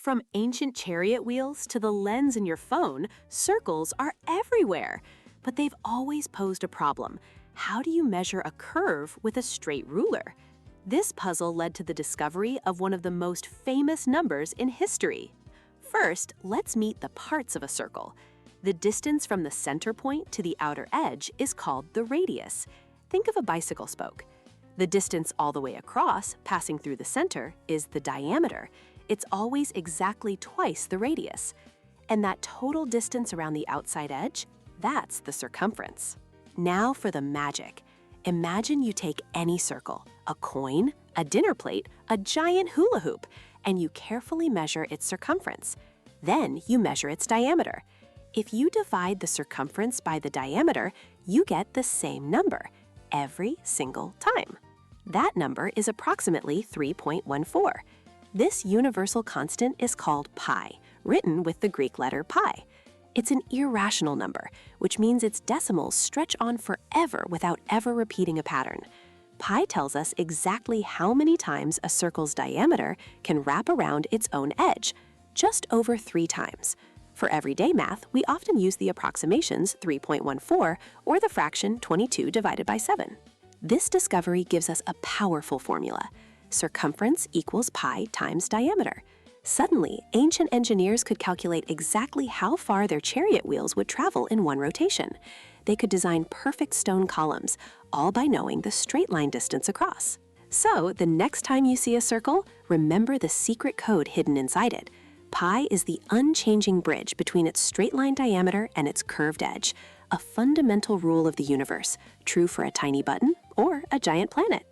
From ancient chariot wheels to the lens in your phone, circles are everywhere. But they've always posed a problem. How do you measure a curve with a straight ruler? This puzzle led to the discovery of one of the most famous numbers in history. First, let's meet the parts of a circle. The distance from the center point to the outer edge is called the radius. Think of a bicycle spoke. The distance all the way across, passing through the center, is the diameter. It's always exactly twice the radius. And that total distance around the outside edge, that's the circumference. Now for the magic. Imagine you take any circle, a coin, a dinner plate, a giant hula hoop, and you carefully measure its circumference. Then you measure its diameter. If you divide the circumference by the diameter, you get the same number every single time. That number is approximately 3.14. This universal constant is called pi, written with the Greek letter pi. It's an irrational number, which means its decimals stretch on forever without ever repeating a pattern. Pi tells us exactly how many times a circle's diameter can wrap around its own edge, just over 3 times. For everyday math, we often use the approximations 3.14 or the fraction 22 divided by 7. This discovery gives us a powerful formula. Circumference equals pi times diameter. Suddenly, ancient engineers could calculate exactly how far their chariot wheels would travel in one rotation. They could design perfect stone columns, all by knowing the straight line distance across. So, the next time you see a circle, remember the secret code hidden inside it. Pi is the unchanging bridge between its straight line diameter and its curved edge, a fundamental rule of the universe, true for a tiny button or a giant planet.